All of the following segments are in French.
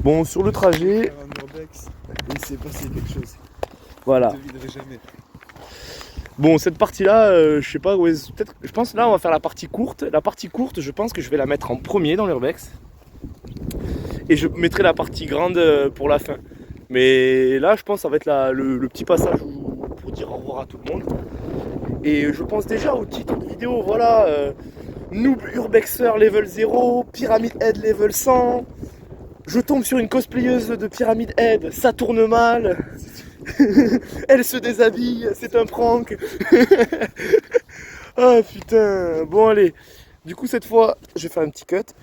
Bon, sur le trajet... Un urbex, et il s'est passé quelque chose. Voilà. Je ne devinerai jamais. Bon, cette partie-là, je sais pas, ouais, peut-être, je pense là on va faire la partie courte. La partie courte, je pense que je vais la mettre en premier dans l'urbex. Et je mettrai la partie grande pour la fin. Mais là, je pense que ça va être le petit passage pour dire au revoir à tout le monde. Et je pense déjà au titre de vidéo, voilà. Noob Urbexer level 0, Pyramid Head level 100. Je tombe sur une cosplayeuse de Pyramid Head, ça tourne mal. Elle se déshabille, c'est un prank. Ah putain, bon allez. Du coup cette fois, je vais faire un petit cut.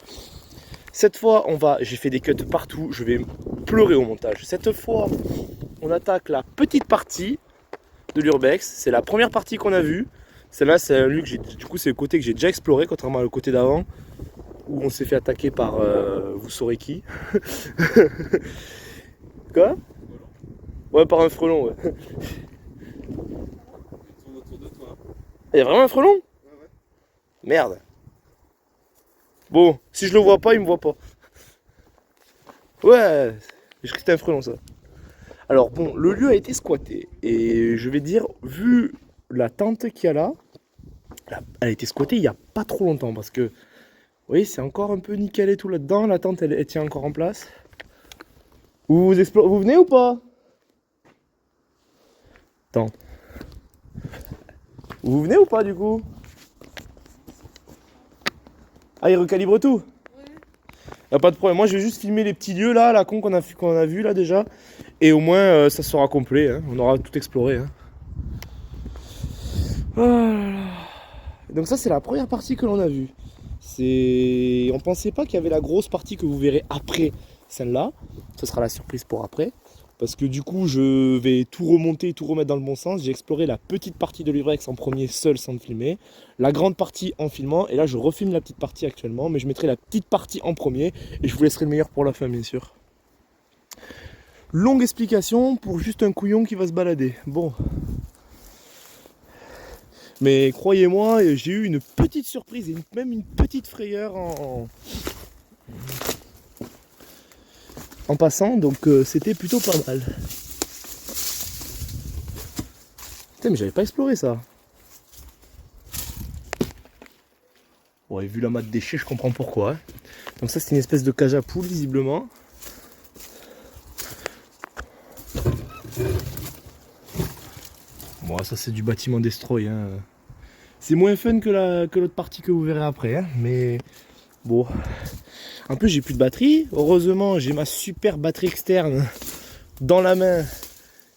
Cette fois, j'ai fait des cuts partout, je vais pleurer au montage. Cette fois, on attaque la petite partie de l'urbex. C'est la première partie qu'on a vue. Celle-là, c'est un lieu que du coup, c'est le côté que j'ai déjà exploré, contrairement au côté d'avant, où on s'est fait attaquer par vous saurez qui. Quoi? Ouais, par un frelon, ouais. Il tourne autour de toi. Il y a vraiment un frelon? Ouais. Merde. Bon, si je le vois pas, il me voit pas. Ouais, je crois que c'était un frelon, ça. Alors bon, le lieu a été squatté. Et je vais dire, vu la tente qu'il y a là, elle a été squattée il n'y a pas trop longtemps. Parce que, vous voyez, c'est encore un peu nickel et tout là-dedans. La tente, elle tient encore en place. Vous venez ou pas? Attends. Vous venez ou pas du coup? Ah, il recalibre tout? Oui. Y'a pas de problème. Moi, je vais juste filmer les petits lieux là, la con qu'on a vu là déjà. Et au moins, ça sera complet. Hein. On aura tout exploré. Hein. Oh là là. Donc ça, c'est la première partie que l'on a vue. On pensait pas qu'il y avait la grosse partie que vous verrez après celle-là. Ce sera la surprise pour après. Parce que du coup, je vais tout remonter, tout remettre dans le bon sens. J'ai exploré la petite partie de l'urbex en premier, seul, sans filmer. La grande partie en filmant. Et là, je refilme la petite partie actuellement. Mais je mettrai la petite partie en premier. Et je vous laisserai le meilleur pour la fin, bien sûr. Longue explication pour juste un couillon qui va se balader. Bon. Mais croyez-moi, j'ai eu une petite surprise et même une petite frayeur en passant, donc c'était plutôt pas mal. Putain, mais j'avais pas exploré ça. Ouais, vu la mat déchets, je comprends pourquoi. Hein. Donc ça, c'est une espèce de cage à poules, visiblement. Bon, ça c'est du bâtiment destroy. Hein. C'est moins fun que l'autre partie que vous verrez après. Hein. Mais bon. En plus, j'ai plus de batterie. Heureusement, j'ai ma super batterie externe dans la main.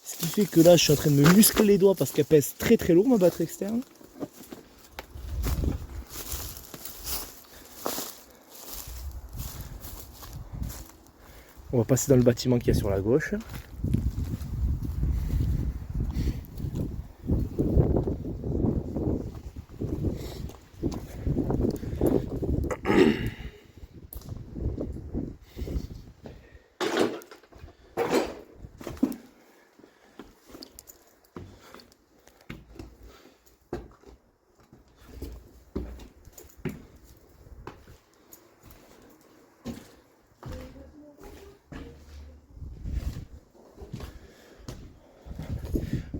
Ce qui fait que là, je suis en train de me muscler les doigts parce qu'elle pèse très très lourd, ma batterie externe. On va passer dans le bâtiment qu'il y a sur la gauche.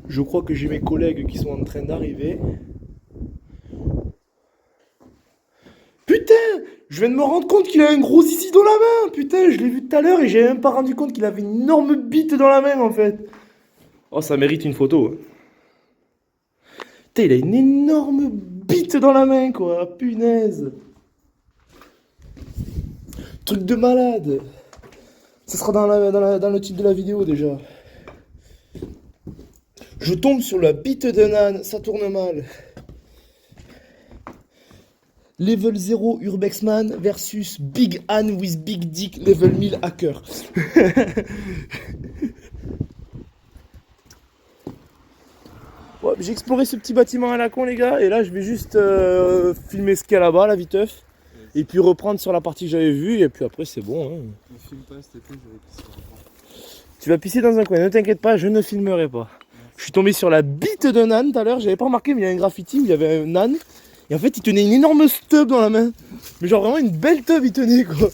Je crois que j'ai mes collègues qui sont en train d'arriver. Putain! Je viens de me rendre compte qu'il a un gros zizi dans la main! Putain, je l'ai vu tout à l'heure et j'ai même pas rendu compte qu'il avait une énorme bite dans la main en fait. Oh, ça mérite une photo. Putain, il a une énorme bite dans la main quoi, punaise. Truc de malade. Ça sera dans le titre de la vidéo déjà. Je tombe sur la bite d'un âne, ça tourne mal. Level 0 Urbexman versus Big Anne with Big Dick Level 1000 Hacker. Ouais, j'ai exploré ce petit bâtiment à la con les gars, et là je vais juste filmer ce qu'il y a là-bas, la viteuf. Et puis reprendre sur la partie que j'avais vue, et puis après c'est bon. Hein. Ne filme pas cet été, je vais pisser. Tu vas pisser dans un coin, ne t'inquiète pas, je ne filmerai pas. Je suis tombé sur la bite d'un âne tout à l'heure, j'avais pas remarqué, mais il y a un graffiti où il y avait un âne. Et en fait, il tenait une énorme stub dans la main. Mais genre vraiment une belle tub, il tenait quoi.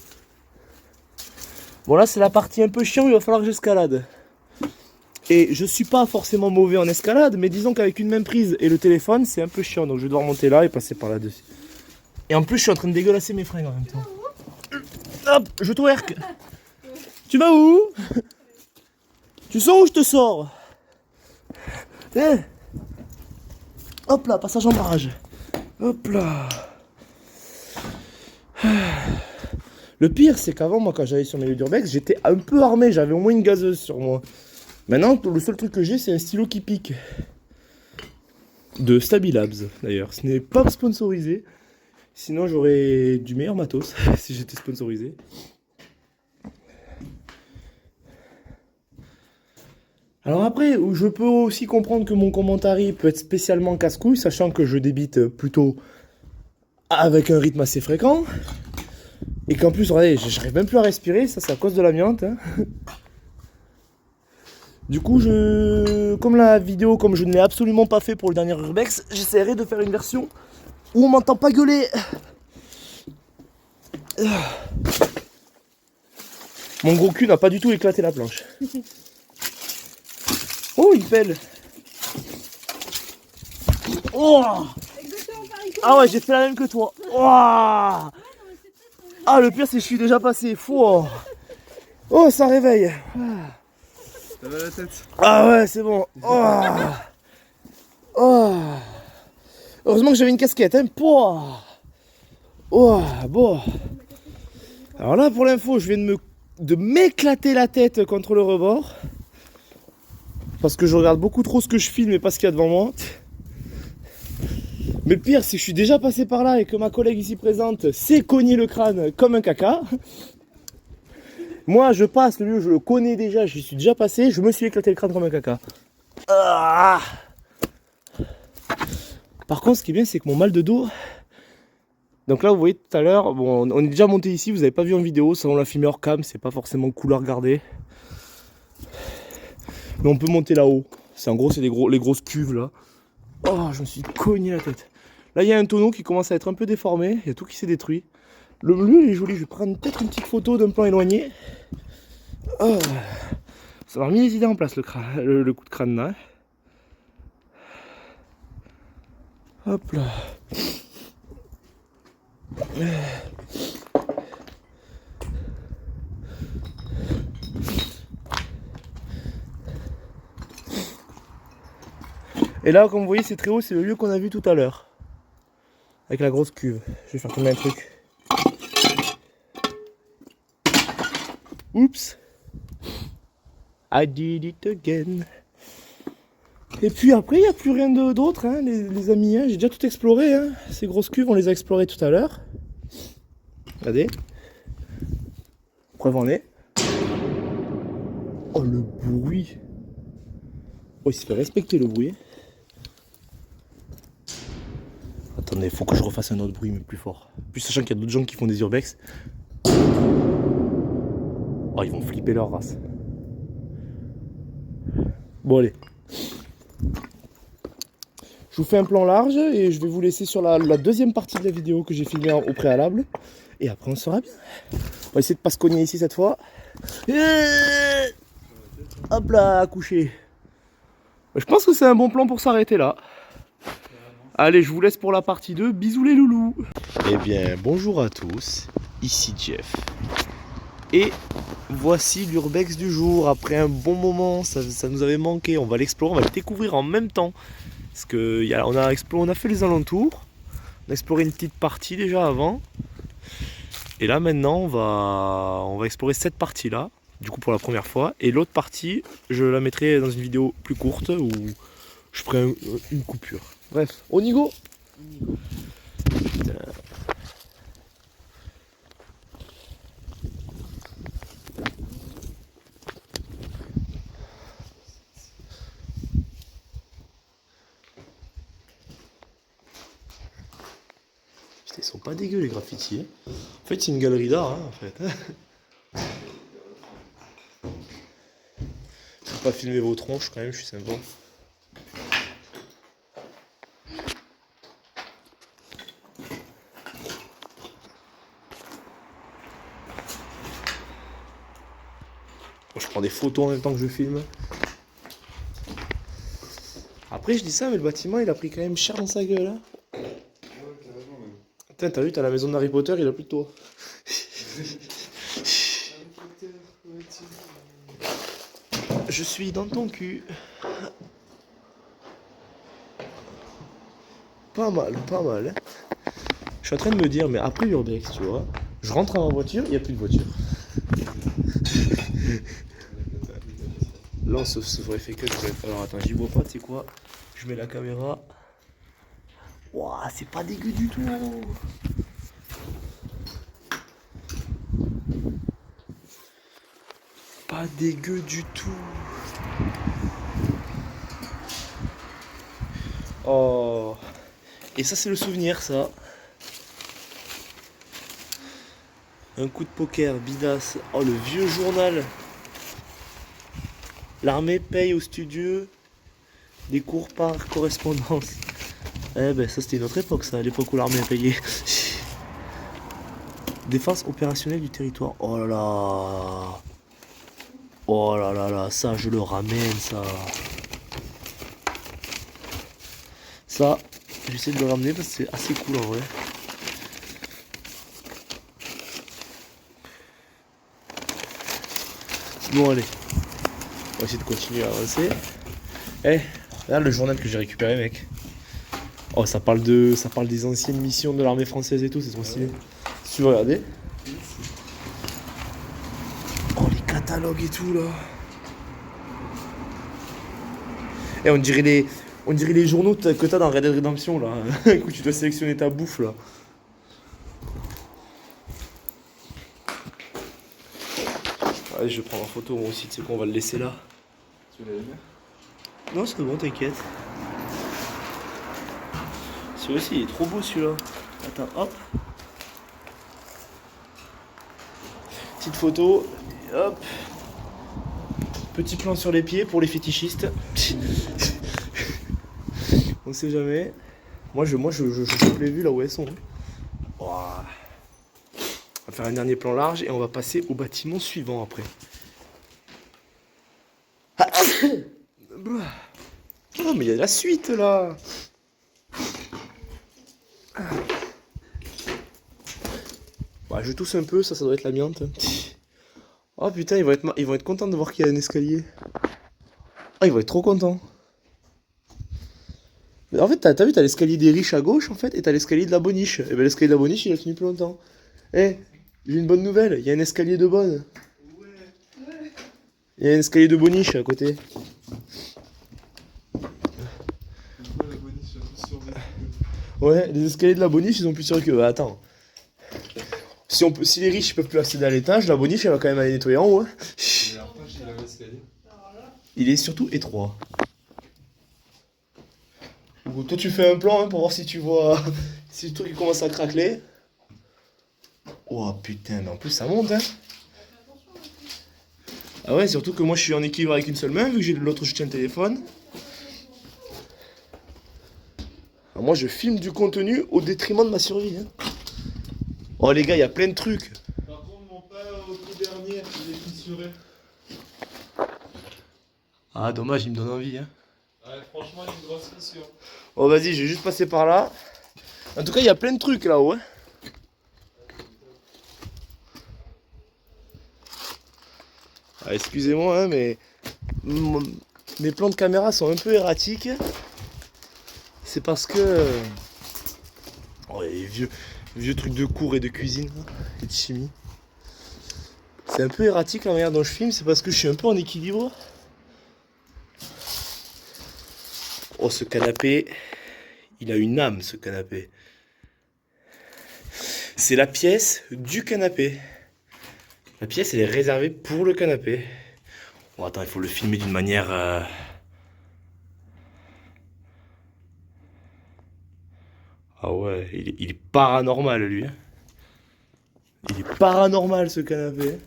Bon là c'est la partie un peu chiant, il va falloir que j'escalade. Et je suis pas forcément mauvais en escalade, mais disons qu'avec une même prise et le téléphone, c'est un peu chiant. Donc je vais devoir monter là et passer par là-dessus. Et en plus, je suis en train de dégueulasser mes fringues en même temps. Hop, je twerk. Tu vas où? Tu sors ou je te sors? Eh. Hop là, passage en barrage. Hop là. Le pire, c'est qu'avant, moi, quand j'allais sur mes lieux d'urbex, j'étais un peu armé. J'avais au moins une gazeuse sur moi. Maintenant, le seul truc que j'ai, c'est un stylo qui pique. De Stabilabs, d'ailleurs. Ce n'est pas sponsorisé. Sinon, j'aurais du meilleur matos si j'étais sponsorisé. Alors après, je peux aussi comprendre que mon commentaire peut être spécialement casse-couille, sachant que je débite plutôt avec un rythme assez fréquent. Et qu'en plus, regardez, j'arrive même plus à respirer, ça c'est à cause de l'amiante. Hein. Du coup, comme la vidéo, comme je ne l'ai absolument pas fait pour le dernier Urbex, j'essaierai de faire une version où on m'entend pas gueuler. Mon gros cul n'a pas du tout éclaté la planche. Oh, il pèle. Oh. Ah ouais, j'ai fait la même que toi. Oh. Ah, le pire c'est que je suis déjà passé. Oh, oh ça réveille. Ça va la tête? Ah ouais, c'est bon. Oh. Oh. Heureusement que j'avais une casquette. Hein. Oh. Oh, bon. Alors là, pour l'info, je viens de m'éclater la tête contre le rebord. Parce que je regarde beaucoup trop ce que je filme et pas ce qu'il y a devant moi. Mais le pire, c'est que je suis déjà passé par là et que ma collègue ici présente s'est cogné le crâne comme un caca. Moi, je passe, le lieu, je le connais déjà, j'y suis déjà passé, je me suis éclaté le crâne comme un caca. Ah. Par contre, ce qui est bien, c'est que mon mal de dos... Donc là, vous voyez tout à l'heure, bon, on est déjà monté ici, vous n'avez pas vu en vidéo, ça on l'a filmé hors cam, c'est pas forcément cool à regarder. Mais on peut monter là-haut. C'est en gros, c'est les grosses cuves là. Oh, je me suis cogné la tête. Là, il y a un tonneau qui commence à être un peu déformé, il y a tout qui s'est détruit. Le lieu est joli, je vais prendre peut-être une petite photo d'un plan éloigné. Oh. Ça m'a remis les idées en place le coup de crâne là. Hop là. Et là, comme vous voyez, c'est très haut, c'est le lieu qu'on a vu tout à l'heure. Avec la grosse cuve. Je vais faire tourner un truc. Oups. I did it again. Et puis après, il n'y a plus rien d'autre, hein, les amis. Hein. J'ai déjà tout exploré. Hein. Ces grosses cuves, on les a explorées tout à l'heure. Regardez. Preuve en est. Oh, le bruit. Oh, il se fait respecter le bruit. Attendez, faut que je refasse un autre bruit, mais plus fort. Plus sachant qu'il y a d'autres gens qui font des urbex. Oh, ils vont flipper leur race. Bon, allez. Je vous fais un plan large et je vais vous laisser sur la deuxième partie de la vidéo que j'ai filmée au préalable. Et après, on sera bien. On va essayer de pas se cogner ici cette fois. Hop là, coucher. Je pense que c'est un bon plan pour s'arrêter là. Allez, je vous laisse pour la partie 2. Bisous les loulous. Eh bien, bonjour à tous. Ici Jeff. Et voici l'urbex du jour. Après un bon moment, ça nous avait manqué. On va l'explorer, on va le découvrir en même temps. Parce que on a fait les alentours. On a exploré une petite partie déjà avant. Et là maintenant, on va explorer cette partie-là. Du coup pour la première fois. Et l'autre partie, je la mettrai dans une vidéo plus courte où je ferai une coupure. Bref, on y go. Putain. Putain, ils sont pas dégueux les graffitis. Hein. En fait, c'est une galerie d'art, hein, en fait. Je vais pas filmer vos tronches quand même, je suis sympa. Je prends des photos en même temps que je filme. Après, je dis ça, mais le bâtiment, il a pris quand même cher dans sa gueule. Hein. Ouais, carrément même. Putain, t'as vu, t'as la maison d'Harry Potter, il a plus de toit. Je suis dans ton cul. Pas mal, pas mal. Hein. Je suis en train de me dire, mais après l'urbex, tu vois, je rentre à ma voiture, il n'y a plus de voiture. Là, on se ferait fait que. Alors attends, j'y vois pas, tu sais quoi? Je mets la caméra. Ouah, c'est pas dégueu du tout. Pas dégueu du tout. Oh. Et ça, c'est le souvenir, ça. Un coup de poker, bidasse. Oh, le vieux journal. L'armée paye au studio des cours par correspondance. Eh ben, ça, c'était une autre époque, ça, à l'époque où l'armée payait. Défense opérationnelle du territoire. Oh là là. Oh là là là, ça, je le ramène, ça. Ça, j'essaie de le ramener parce que c'est assez cool en vrai. Bon, allez. On va essayer de continuer à avancer. Eh, là, le journal que j'ai récupéré, mec. Oh, ça parle des anciennes missions de l'armée française et tout, c'est trop stylé. Si tu veux regarder. Oh, les catalogues et tout, là. Eh, on dirait les journaux que t'as dans Red Dead Redemption, là. Écoute, tu dois sélectionner ta bouffe, là. Allez, je vais prendre en photo, moi aussi, tu sais quoi, on va le laisser là. Tu l'as aimé? Non, c'est bon, t'inquiète. Celui-là aussi, il est trop beau, celui-là. Attends, hop. Petite photo, et hop. Petit plan sur les pieds pour les fétichistes. On sait jamais. Moi, je coupe les vues là où elles sont. Ouah. On va faire un dernier plan large et on va passer au bâtiment suivant après. Oh, mais il y a la suite là. Bah, je tousse un peu, ça doit être l'amiante. Oh putain, ils vont être contents de voir qu'il y a un escalier. Ah, ils vont être trop contents. Mais en fait, t'as vu, t'as l'escalier des riches à gauche en fait, et t'as l'escalier de la boniche. Et ben l'escalier de la boniche, il a tenu plus longtemps. Eh, j'ai une bonne nouvelle, il y a un escalier de bonne. Il y a un escalier de boniche à côté. Ouais, les escaliers de la boniche, ils ont plus sur que. Bah, attends. Si les riches peuvent plus accéder à l'étage, la boniche, elle va quand même aller nettoyer en haut. Hein. Il est surtout étroit. Donc, toi, tu fais un plan hein, pour voir si tu vois. Si le truc il commence à craqueler. Oh putain, mais en plus ça monte, hein. Ah ouais, surtout que moi je suis en équilibre avec une seule main, vu que j'ai l'autre je tiens le téléphone. Alors moi je filme du contenu au détriment de ma survie. Hein. Oh les gars, il y a plein de trucs. Par contre, mon père au tout dernier, il est fissuré. Ah dommage, il me donne envie. Hein. Ouais, franchement, il y a une grosse fissure. Oh vas-y, je vais juste passer par là. En tout cas, il y a plein de trucs là-haut. Hein. Ah, excusez-moi, hein, mais mes plans de caméra sont un peu erratiques. C'est parce que... Oh, les vieux trucs de cours et de cuisine hein, et de chimie. C'est un peu erratique la manière dont je filme, c'est parce que je suis un peu en équilibre. Oh, ce canapé, il a une âme, ce canapé. C'est la pièce du canapé. La pièce, elle est réservée pour le canapé. Bon, attends, il faut le filmer d'une manière... Ah ouais, il est paranormal, lui. Hein. Il est paranormal, ce canapé.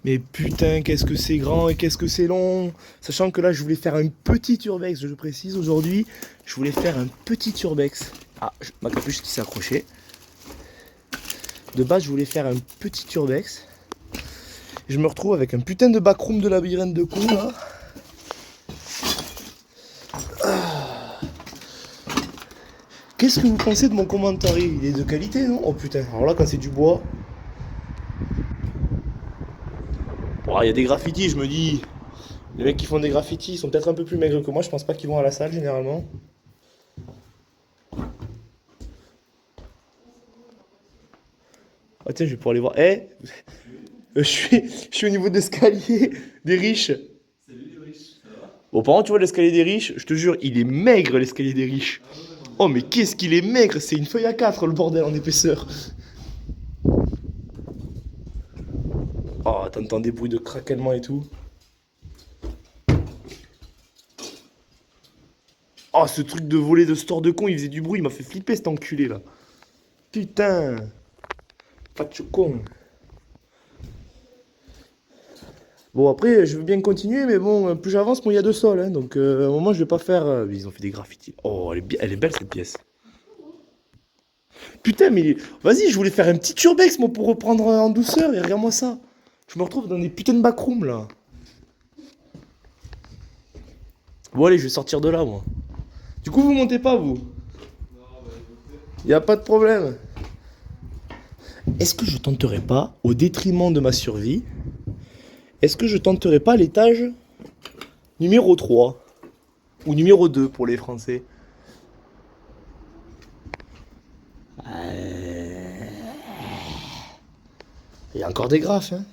Mais putain, qu'est-ce que c'est grand et qu'est-ce que c'est long. Sachant que là, je voulais faire un petit urbex, je précise aujourd'hui. Je voulais faire un petit urbex. Ah, ma capuche qui s'est accrochée. De base, je voulais faire un petit urbex. Je me retrouve avec un putain de backroom de labyrinthe de con là. Qu'est-ce que vous pensez de mon commentaire? Il est de qualité, non? Oh putain, alors là, quand c'est du bois. Bon, il y a des graffitis, je me dis. Les mecs qui font des graffitis sont peut-être un peu plus maigres que moi. Je pense pas qu'ils vont à la salle généralement. Ah tiens, je vais pouvoir aller voir. Eh, je suis au niveau de l'escalier des riches. Salut les riches, ça va? Bon, par contre, tu vois l'escalier des riches, je te jure, il est maigre l'escalier des riches. Oh, mais qu'est-ce qu'il est maigre! C'est une feuille à 4 le bordel en épaisseur. Oh, t'entends des bruits de craquellement et tout. Oh, ce truc de voler de store de con, il faisait du bruit, il m'a fait flipper cet enculé là. Putain. Pas de con. Bon, après, je veux bien continuer, mais bon, plus j'avance, moins il y a de sol. Hein, donc, à un moment, je vais pas faire. Ils ont fait des graffitis. Oh, elle est belle cette pièce. Putain, mais vas-y, je voulais faire un petit urbex, moi, pour reprendre en douceur, et regarde-moi ça. Je me retrouve dans des putains de backrooms là. Bon, allez, je vais sortir de là, moi. Du coup, vous montez pas, vous? Y a pas de problème. Est-ce que je tenterai pas, au détriment de ma survie, est-ce que je tenterai pas l'étage numéro 3 ou numéro 2 pour les Français? Il y a encore des graphes, hein.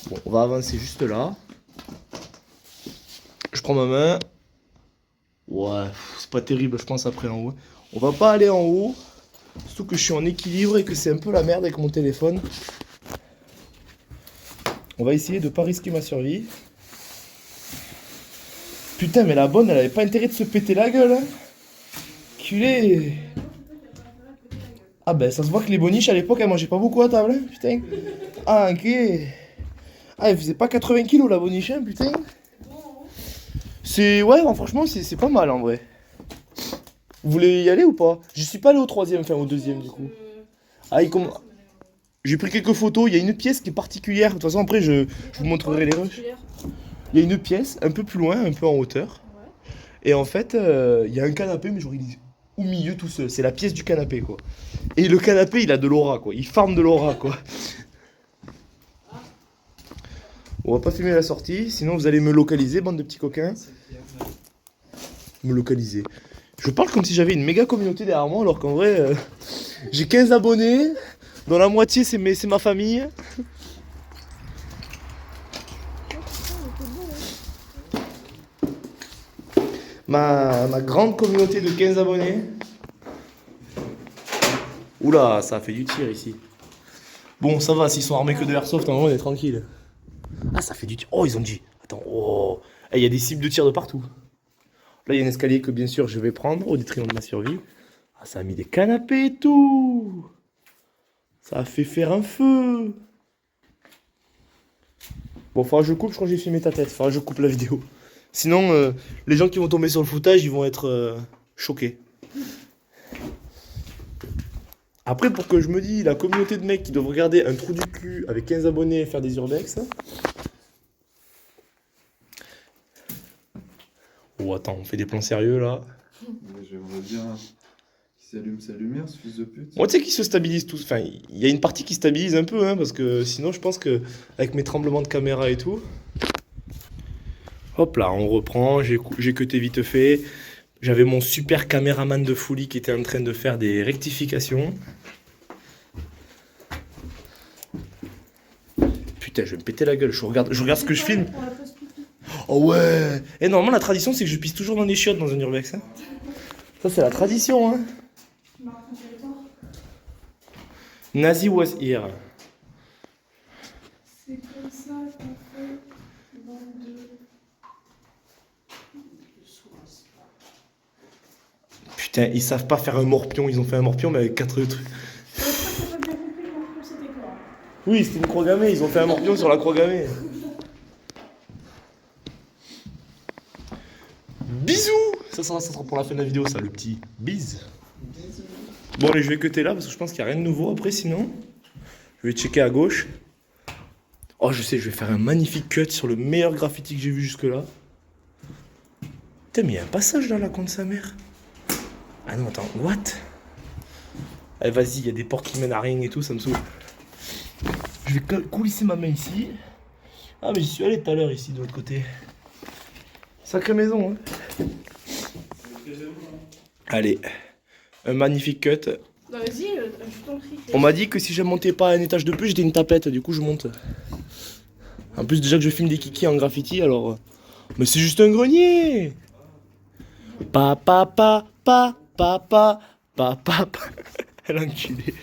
Bon, on va avancer juste là. Je prends ma main. Ouais, c'est pas terrible, je pense, après en haut. On va pas aller en haut. Surtout que je suis en équilibre et que c'est un peu la merde avec mon téléphone. On va essayer de pas risquer ma survie. Putain, mais la bonne, elle avait pas intérêt de se péter la gueule, hein. Culé. Ah ben, ça se voit que les boniches à l'époque, elles mangeaient pas beaucoup à table, hein, putain. Ah, ok. Ah, elle faisait pas 80 kilos la boniche, hein, putain. C'est... Ouais, bon, franchement, c'est pas mal en vrai. Vous voulez y aller ou pas? Je suis pas allé au troisième, enfin au deuxième du coup. Ah, j'ai pris quelques photos, il y a une pièce qui est particulière. De toute façon, après, je vous montrerai les rushs. Il y a une pièce un peu plus loin, un peu en hauteur. Et en fait, il y a un canapé, mais genre il est au milieu tout seul. C'est la pièce du canapé, quoi. Et le canapé, il a de l'aura, quoi. Il farme de l'aura, quoi. On va pas filmer la sortie, sinon vous allez me localiser, bande de petits coquins. Me localiser. Je parle comme si j'avais une méga communauté derrière moi, alors qu'en vrai, j'ai 15 abonnés, dont la moitié c'est ma famille. Ma grande communauté de 15 abonnés. Oula, ça a fait du tir ici. Bon, ça va, s'ils sont armés que de airsoft, à un moment on est tranquille. Ah, ça fait du tir. Oh, ils ont dit. Attends, oh. Il y a des cibles de tir de partout. Là, il y a un escalier que bien sûr je vais prendre au détriment de ma survie. Ah, ça a mis des canapés et tout. Ça a fait faire un feu. Bon, faudra que je coupe, je crois que j'ai filmé ta tête. Faudra que je coupe la vidéo. Sinon, les gens qui vont tomber sur le footage, ils vont être choqués. Après, pour que je me dise, la communauté de mecs qui doivent regarder un trou du cul avec 15 abonnés et faire des urbex. Oh, attends, on fait des plans sérieux là. J'aimerais bien qu'il s'allume sa lumière, ce fils de pute. Moi, tu sais qu'ils se stabilisent tous. Enfin, il y a une partie qui stabilise un peu, hein, parce que sinon, je pense que avec mes tremblements de caméra et tout. Hop là, on reprend. J'ai cuté vite fait. J'avais mon super caméraman de folie qui était en train de faire des rectifications. Putain, je vais me péter la gueule. Je regarde ce que je filme. Oh ouais. Et normalement, la tradition, c'est que je pisse toujours dans les chiottes dans un urbex. Hein. Ça, c'est la tradition. Hein. Nazi was here. C'est comme ça qu'on fait dans de... Putain, ils savent pas faire un morpion. Ils ont fait un morpion, mais avec 4 trucs. J'avais pas bien compris c'était quoi. Oui, c'était une croix gammée. Ils ont fait un morpion sur la croix gammée. bisous. Ça sera pour la fin de la vidéo, ça, le petit bise. Bisous. Bon, allez, je vais cutter là parce que je pense qu'il n'y a rien de nouveau après, sinon. Je vais checker à gauche. Oh, je sais, je vais faire un magnifique cut sur le meilleur graffiti que j'ai vu jusque-là. Putain, mais il y a un passage dans la con de sa mère. Ah non, attends, what? Allez, vas-y, il y a des portes qui mènent à rien et tout, ça me saoule. Je vais coulisser ma main ici. Ah, mais j'y suis allé tout à l'heure ici, de l'autre côté. Sacrée maison, hein. Allez, un magnifique cut. Non, vas-y, je t'en prie. On m'a dit que si je montais pas un étage de plus, j'étais une tapette, du coup je monte. En plus déjà que je filme des kikis en graffiti, alors... Mais c'est juste un grenier. Pa. L'enculé.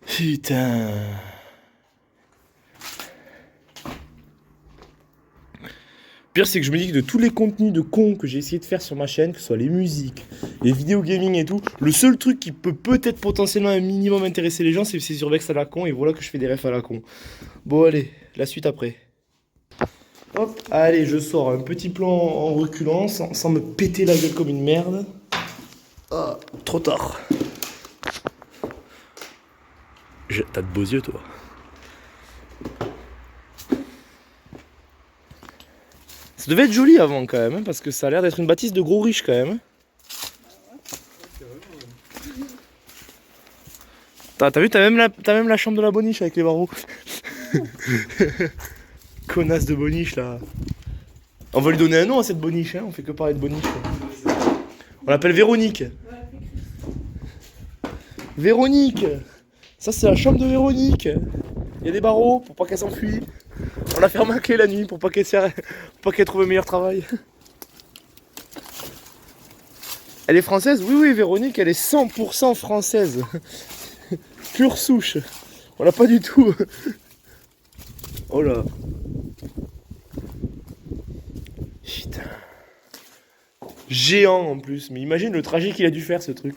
Putain. Pire, c'est que je me dis que de tous les contenus de cons que j'ai essayé de faire sur ma chaîne, que ce soit les musiques, les vidéos gaming et tout, le seul truc qui peut peut-être potentiellement un minimum intéresser les gens, c'est ces urbex à la con, et voilà que je fais des refs à la con. Bon, allez, la suite après. Hop, allez, je sors un petit plan en reculant, sans me péter la gueule comme une merde. Ah, trop tard. T'as de beaux yeux, toi. Ça devait être joli avant quand même, hein, parce que ça a l'air d'être une bâtisse de gros riches quand même. T'as vu, t'as même la chambre de la boniche avec les barreaux. Connasse de boniche là. On va lui donner un nom à cette boniche, hein, on fait que parler de boniche. Quoi. On l'appelle Véronique. Véronique. Ça c'est la chambre de Véronique. Il y a des barreaux pour pas qu'elle s'enfuit. On l'a fermé à clé la nuit pour pas qu'elle trouve un meilleur travail. Elle est française? Oui, oui, Véronique, elle est 100% française. Pure souche. On l'a pas du tout. Oh là. Putain. Géant en plus. Mais imagine le trajet qu'il a dû faire ce truc.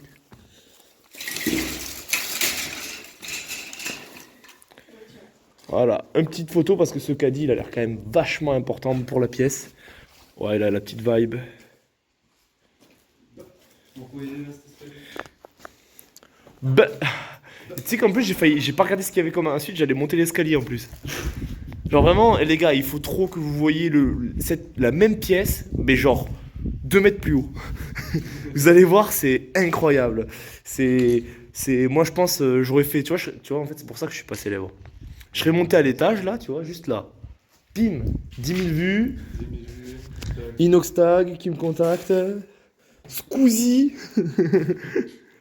Voilà, une petite photo parce que ce caddie il a l'air quand même vachement important pour la pièce. Ouais, il a la petite vibe. Bah, tu sais qu'en plus j'ai pas regardé ce qu'il y avait comme ensuite, j'allais monter l'escalier en plus. Genre vraiment, les gars, il faut trop que vous voyez la même pièce, mais genre 2 mètres plus haut. Vous allez voir, c'est incroyable. Moi je pense, j'aurais fait, tu vois, en fait c'est pour ça que je suis pas célèbre. Je serais monté à l'étage, là, tu vois, juste là. Bim, 10 000 vues. Inoxtag qui me contacte. Squeezie.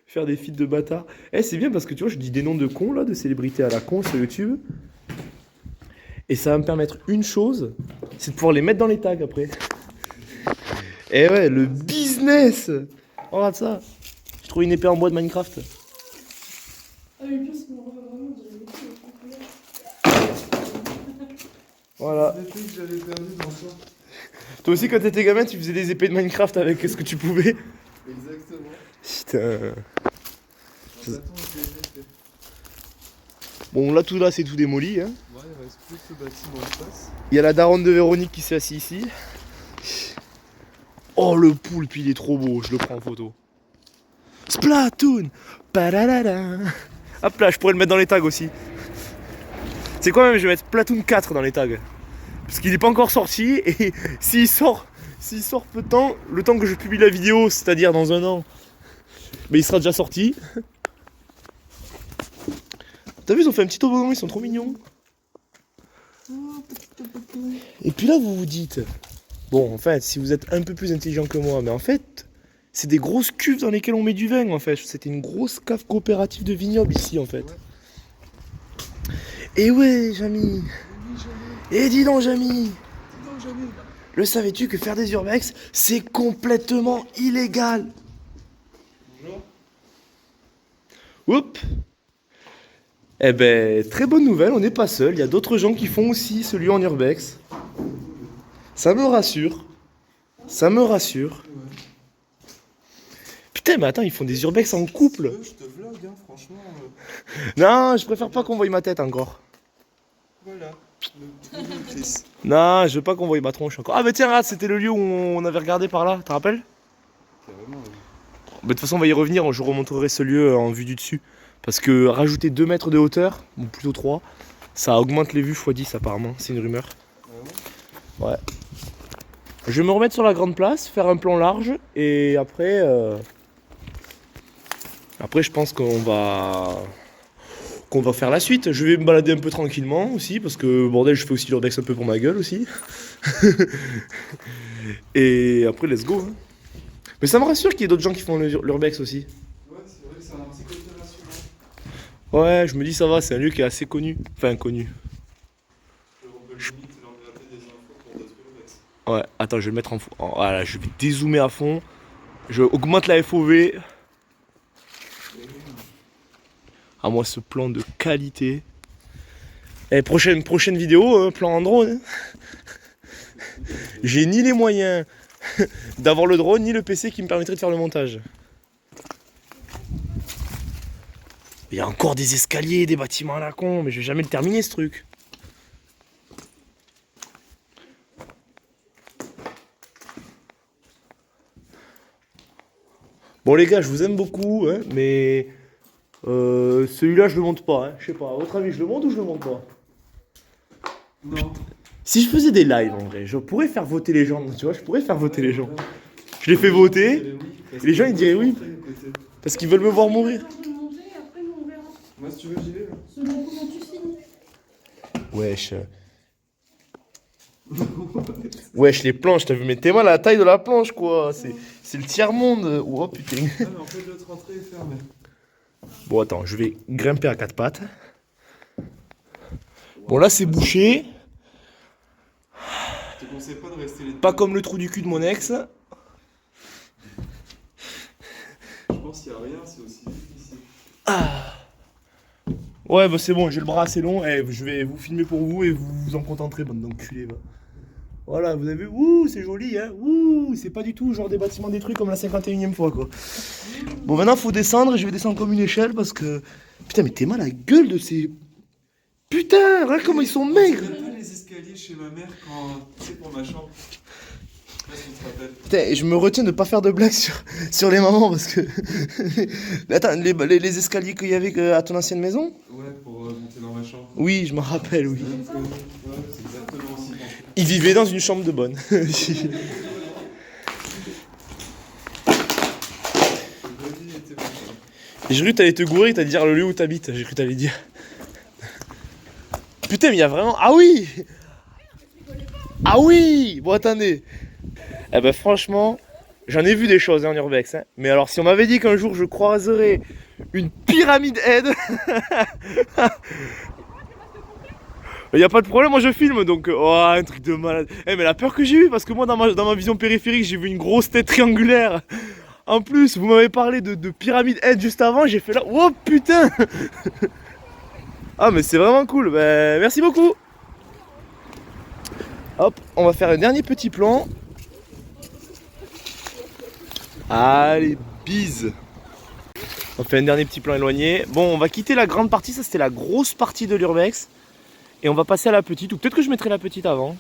Faire des feats de bâtards. Eh, c'est bien parce que tu vois, je dis des noms de cons, là, de célébrités à la con sur YouTube. Et ça va me permettre une chose, c'est de pouvoir les mettre dans les tags après. Eh ouais, le business. Regarde ça. J'ai trouvé une épée en bois de Minecraft. Ah oui, plus, mais on va vraiment de Voilà. L'épée que j'avais perdue dans ça. Toi aussi, quand t'étais gamin, tu faisais des épées de Minecraft avec ce que tu pouvais. Exactement. Putain. En bâton avec les épées. Bon, là, tout là, c'est tout démoli. Hein. Ouais, il reste plus que ce bâtiment en face. Il y a la daronne de Véronique qui s'est assise ici. Oh, le poulpe, il est trop beau. Je le prends en photo. Splatoon. Padadada. Hop là, je pourrais le mettre dans les tags aussi. C'est quoi même, je vais mettre Splatoon 4 dans les tags. Parce qu'il n'est pas encore sorti et s'il sort peu de temps, le temps que je publie la vidéo, c'est-à-dire dans 1 an, mais il sera déjà sorti. T'as vu, ils ont fait un petit toboggan, ils sont trop mignons. Et puis là, vous vous dites, bon, en fait, si vous êtes un peu plus intelligent que moi, mais en fait, c'est des grosses cuves dans lesquelles on met du vin, en fait. C'était une grosse cave coopérative de vignoble ici, en fait. Et ouais, Jamy. Et dis donc, Jamy. Le savais-tu que faire des urbex, c'est complètement illégal? Bonjour. Oups. Eh ben, très bonne nouvelle, on n'est pas seul. Il y a d'autres gens qui font aussi celui en urbex. Ça me rassure. Ça me rassure. Ouais. Putain, mais attends, ils font des urbex en couple. Je te vlog, hein, franchement. Non, je préfère pas qu'on voie ma tête encore. Voilà. Chris. Non, je veux pas qu'on voie ma tronche encore. Ah bah tiens, regarde, c'était le lieu où on avait regardé par là, tu te rappelles? Carrément, oui. Bah, de toute façon, on va y revenir, je remontrerai ce lieu en vue du dessus. Parce que rajouter 2 mètres de hauteur, ou plutôt 3, ça augmente les vues x10 apparemment, c'est une rumeur. Ah ouais? Ouais. Je vais me remettre sur la grande place, faire un plan large, et après... Après, je pense qu'on va faire la suite. Je vais me balader un peu tranquillement aussi, parce que bordel, je fais aussi l'urbex un peu pour ma gueule aussi. Et après, let's go. Hein. Mais ça me rassure qu'il y ait d'autres gens qui font l'urbex aussi. Ouais, c'est vrai que c'est un petit côté rassurant. Ouais, je me dis ça va, c'est un lieu qui est assez connu. Enfin, connu. On peut limite leur gratter des infos pour d'autres urbex. Ouais, attends, je vais le mettre voilà, je vais dézoomer à fond. Je augmente la FOV. À moi ce plan de qualité. Et prochaine vidéo, plan en drone. J'ai ni les moyens d'avoir le drone, ni le PC qui me permettrait de faire le montage. Il y a encore des escaliers, des bâtiments à la con, mais je vais jamais le terminer ce truc. Bon les gars, je vous aime beaucoup, hein, mais celui-là je le monte pas, hein. Je sais pas, à votre avis je le monte ou je le monte pas? Non. Si je faisais des lives en vrai, je pourrais faire voter les gens, tu vois, je pourrais faire voter les gens. Je les fais voter, et les gens ils diraient oui, parce qu'ils veulent me voir mourir. Je vais monter et après on verra. Moi, si tu veux, j'y vais là. Selon comment tu signes. Wesh. Wesh, les planches, t'as vu, mais t'es mal à la taille de la planche quoi, c'est le tiers-monde. Oh putain. Ah, mais en fait, l'autre entrée est fermée. Bon attends, je vais grimper à 4 pattes. Bon là c'est bouché, Je te conseille pas de rester les deux. pas comme le trou du cul de mon ex. Je pense qu'il y a rien, c'est aussi difficile. Ouais bah c'est bon, j'ai le bras assez long, je vais vous filmer pour vous et vous vous en contenterez, bande d'enculés. Va. Voilà, vous avez vu, ouh c'est joli hein, ouh c'est pas du tout genre des bâtiments détruits comme la 51e fois quoi. Bon maintenant faut descendre et je vais descendre comme une échelle parce que... Putain mais t'es mal à la gueule de ces... Putain, regarde comment ils sont maigres. On pas les escaliers chez ma mère quand... Tu sais, pour ma chambre. Je sais pas si tu te rappelles. Putain, je me retiens de pas faire de blagues sur les mamans parce que... Mais attends, les escaliers qu'il y avait à ton ancienne maison? Ouais, pour monter dans ma chambre. Oui, je m'en rappelle, oui. Ouais, c'est exactement aussi. Il vivait dans une chambre de bonne. J'ai cru que t'allais te gourer, t'allais dire le lieu où t'habites. J'ai cru que t'allais dire. Putain, mais il y a vraiment... Ah oui! Ah oui! Bon, attendez. Eh ben, franchement, j'en ai vu des choses en urbex. Hein. Mais alors, si on m'avait dit qu'un jour je croiserais une pyramide aide... Il n'y a pas de problème, moi je filme donc. Oh, un truc de malade. Eh, mais la peur que j'ai eue, parce que moi, dans ma vision périphérique, j'ai vu une grosse tête triangulaire. En plus, vous m'avez parlé de pyramide aide juste avant, j'ai fait là. Oh putain! Ah, mais c'est vraiment cool. Ben, merci beaucoup. Hop, on va faire un dernier petit plan. Allez, bise. On fait un dernier petit plan éloigné. Bon, on va quitter la grande partie, ça c'était la grosse partie de l'urbex. Et on va passer à la petite, ou peut-être que je mettrai la petite avant.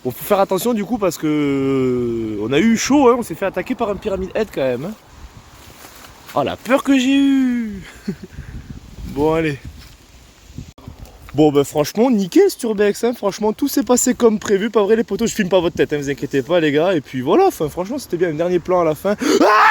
Bon, faut faire attention du coup parce que on a eu chaud, hein, on s'est fait attaquer par un pyramide head quand même. Hein. Oh la peur que j'ai eue. Bon allez. Bon ben franchement nickel cet urbex, hein. Franchement tout s'est passé comme prévu, pas vrai les potos, je filme pas votre tête, hein, vous inquiétez pas les gars, et puis voilà, franchement c'était bien, un dernier plan à la fin. Ah